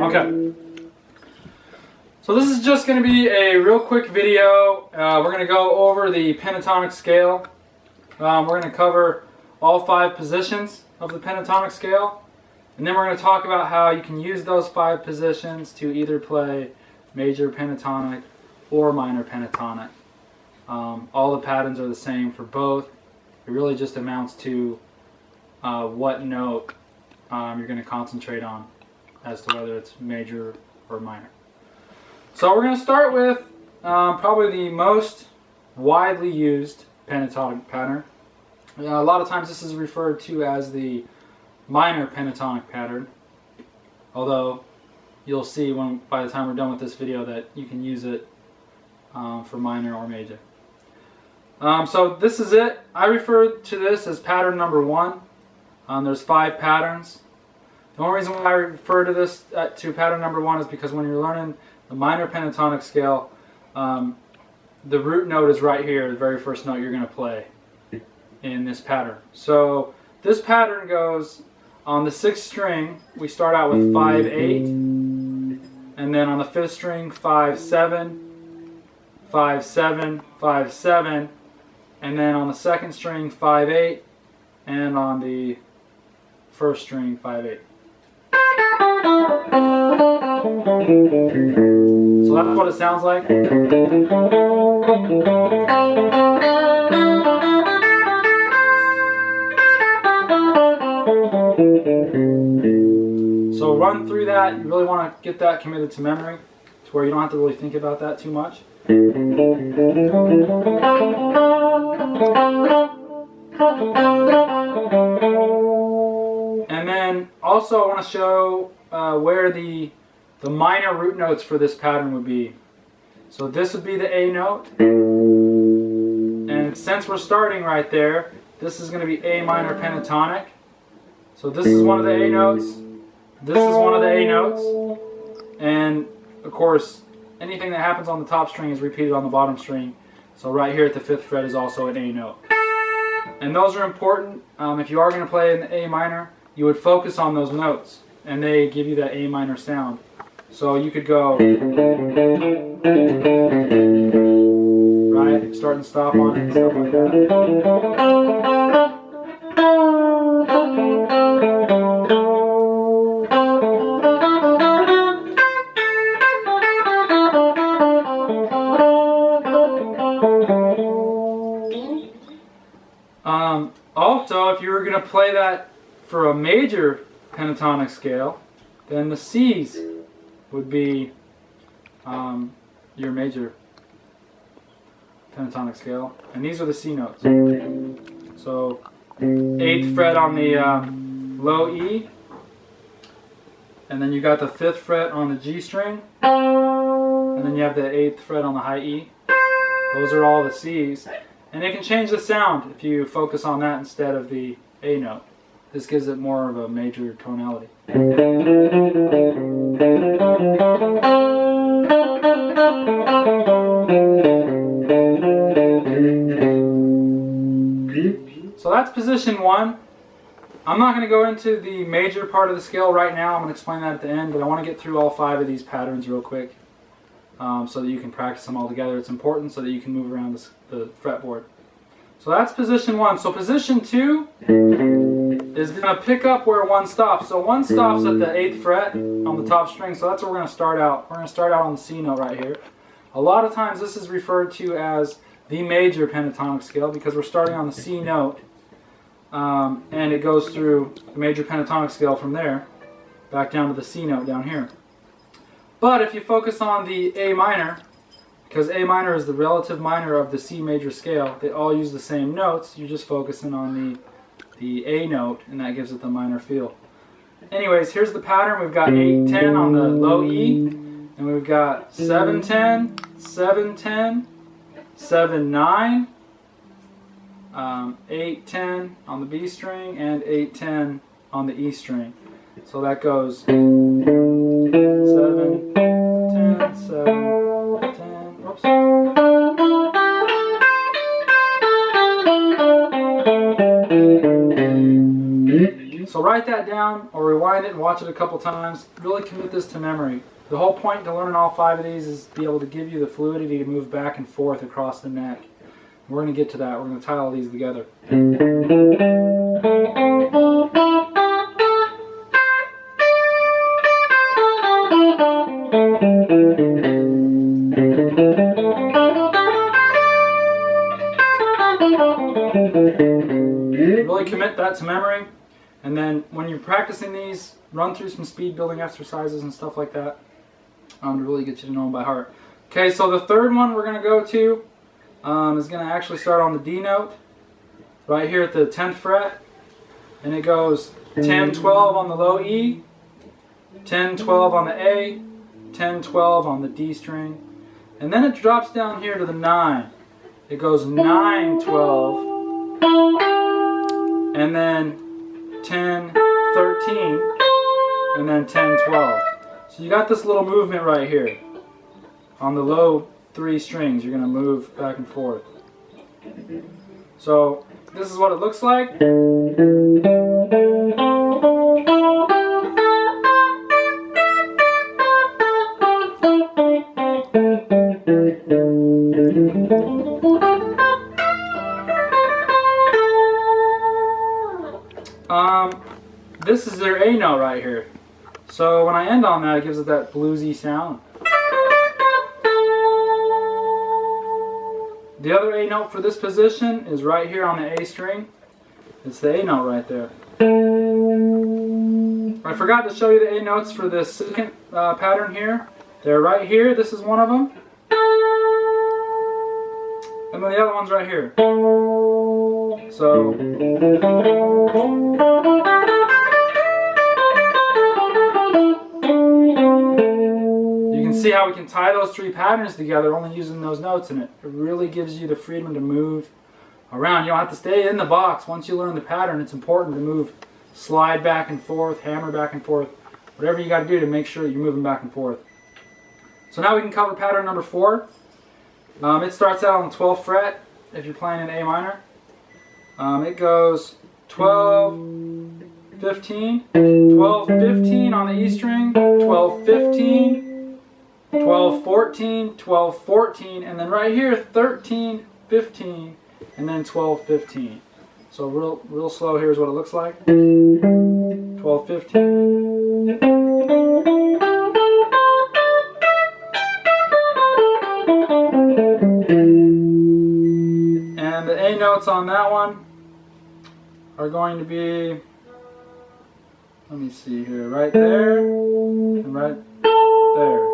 Okay. So this is just going to be a real quick video. We're going to go over the pentatonic scale. We're going to cover all 5 positions of the pentatonic scale. And then we're going to talk about how you can use those 5 positions to either play major pentatonic or minor pentatonic. All the patterns are the same for both. It really just amounts to what note you're going to concentrate on as to whether it's major or minor. So we're going to start with probably the most widely used pentatonic pattern. A lot of times this is referred to as the minor pentatonic pattern, although you'll see by the time we're done with this video that you can use it for minor or major. So this is it. I refer to this as pattern number 1. There's 5 patterns. The only reason why I refer to this to pattern number 1 is because when you're learning the minor pentatonic scale, the root note is right here, the very first note you're going to play in this pattern. So this pattern goes on the 6th string, we start out with 5-8, and then on the 5th string 5-7, 5-7, 5-7, and then on the 2nd string 5-8, and on the 1st string 5-8. So that's what it sounds like. So run through that. You really want to get that committed to memory to where you don't have to really think about that too much. And then also I want to show where the minor root notes for this pattern would be. So this would be the A note. And since we're starting right there, this is going to be A minor pentatonic. So this is one of the A notes. This is one of the A notes. And of course, anything that happens on the top string is repeated on the bottom string. So right here at the 5th fret is also an A note. And those are important. If you are going to play in the A minor, you would focus on those notes, and they give you that A minor sound. So you could go right, start and stop on it, and stuff like that. Also, if you were going to play that for a major pentatonic scale, then the C's would be your major pentatonic scale, and these are the C notes. So 8th fret on the low E, and then you got the 5th fret on the G string, and then you have the 8th fret on the high E. Those are all the C's. And it can change the sound if you focus on that instead of the A note. This gives it more of a major tonality. So that's position 1. I'm not going to go into the major part of the scale right now. I'm going to explain that at the end, but I want to get through all 5 of these patterns real quick. So that you can practice them all together. It's important so that you can move around the fretboard. So that's position 1. So position 2 is going to pick up where 1 stops. So 1 stops at the 8th fret on the top string, so that's where we're going to start out. We're going to start out on the C note right here. A lot of times this is referred to as the major pentatonic scale because we're starting on the C note, and it goes through the major pentatonic scale from there back down to the C note down here. But if you focus on the A minor, because A minor is the relative minor of the C major scale, they all use the same notes, you're just focusing on the A note, and that gives it the minor feel. Anyways, here's the pattern. We've got 8-10 on the low E, and we've got 7-10, 7-10, 7-9, 8-10 on the B string, and 8-10 on the E string. So that goes 7, 10, 7, 10, whoops. So write that down or rewind it and watch it a couple times. Really commit this to memory. The whole point to learning all 5 of these is to be able to give you the fluidity to move back and forth across the neck. We're going to get to that. We're going to tie all these together. Really commit that to memory, and then when you're practicing these, run through some speed building exercises and stuff like that to really get you to know them by heart. Okay, so the third one we're going to go to is going to actually start on the D note, right here at the 10th fret, and it goes 10, 12 on the low E, 10, 12 on the A, 10, 12 on the D string, and then it drops down here to the 9. It goes 9, 12, and then 10, 13, and then 10, 12. So you got this little movement right here. On the low 3 strings, you're going to move back and forth. So this is what it looks like. This is their A note right here. So when I end on that, it gives it that bluesy sound. The other A note for this position is right here on the A string. It's the A note right there. I forgot to show you the A notes for this second pattern here. They're right here. This is one of them. And then the other one's right here. So see how we can tie those 3 patterns together only using those notes, and it really gives you the freedom to move around. You don't have to stay in the box. Once you learn the pattern, it's important to move, slide back and forth, hammer back and forth, whatever you got to do to make sure you're moving back and forth. So now we can cover pattern number 4. It starts out on the 12th fret if you're playing in A minor. It goes 12, 15, 12, 15 on the E string, 12, 15, 12, 14, 12, 14, and then right here 13, 15, and then 12, 15. So real slow, here's what it looks like. 12, 15. And the A notes on that one are going to be, let me see here, right there and right there.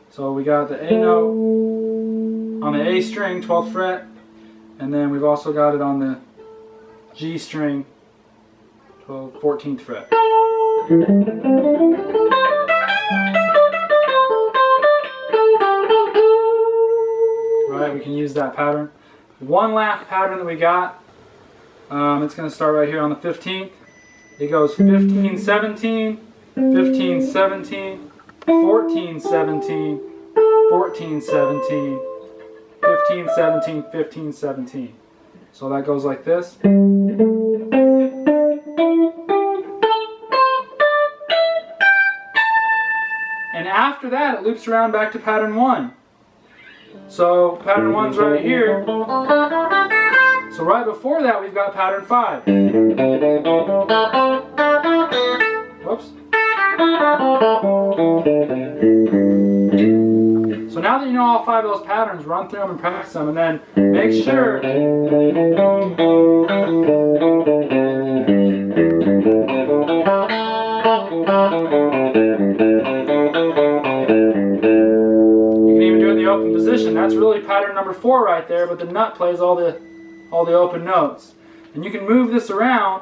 So we got the A note on the A string, 12th fret, and then we've also got it on the G string, 14th fret. Right, we can use that pattern. One last pattern that we got, it's going to start right here on the 15th. It goes 15, 17, 15, 17, 14, 17, 14, 17, 15, 17, 15, 17. So that goes like this. And after that, it loops around back to pattern 1. So pattern 1's right here. So right before that, we've got pattern 5. Whoops. So now that you know all 5 of those patterns, run through them and practice them, and then make sure you can even do it in the open position. That's really pattern number 4 right there, but the nut plays all the open notes. And you can move this around.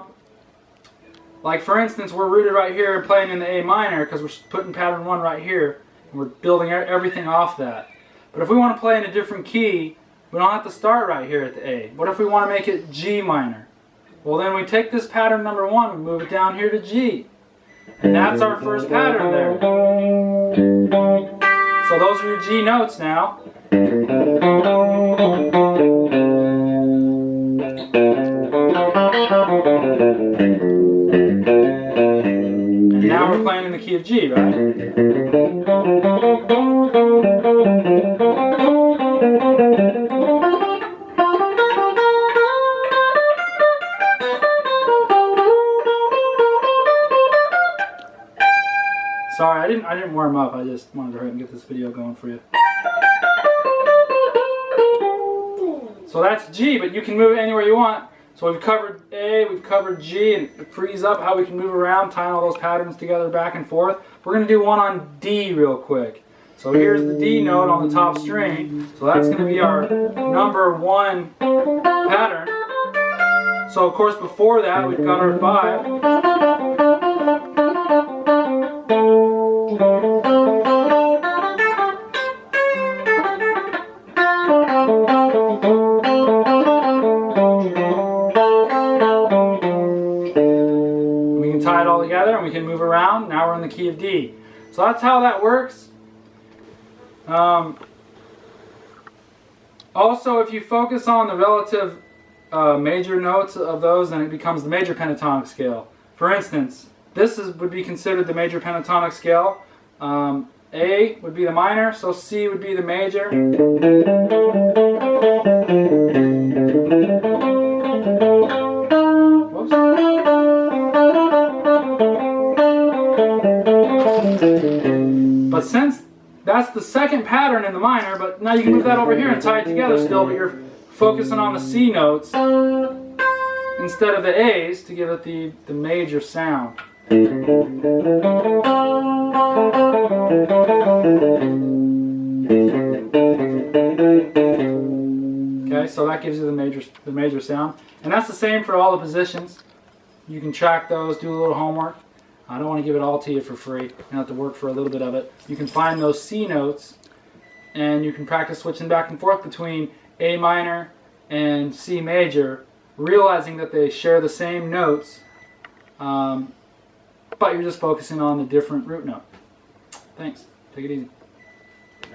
Like for instance, we're rooted right here playing in the A minor because we're putting pattern 1 right here, and we're building everything off that. But if we want to play in a different key, we don't have to start right here at the A. What if we want to make it G minor? Well, then we take this pattern number 1 and move it down here to G. And that's our first pattern there. So those are your G notes now. playing in the key of G, right? Sorry, I didn't warm up. I just wanted to hurry and get this video going for you. So that's G, but you can move it anywhere you want. So we've covered A, we've covered G, and it frees up how we can move around, tying all those patterns together back and forth. We're going to do one on D real quick. So here's the D note on the top string. So that's going to be our number 1 pattern. So of course before that we've got our 5. We can tie it all together and we can move around. Now we're in the key of D. So that's how that works. Also, if you focus on the relative major notes of those, then it becomes the major pentatonic scale. For instance, this would be considered the major pentatonic scale. A would be the minor, so C would be the major. Whoops. But since that's the second pattern in the minor, but now you can move that over here and tie it together still, but you're focusing on the C notes instead of the A's to give it the major sound. Okay, so that gives you the major sound. And that's the same for all the positions. You can track those, do a little homework. I don't want to give it all to you for free. You have to work for a little bit of it. You can find those C notes and you can practice switching back and forth between A minor and C major, realizing that they share the same notes, but you're just focusing on the different root note. Thanks. Take it easy.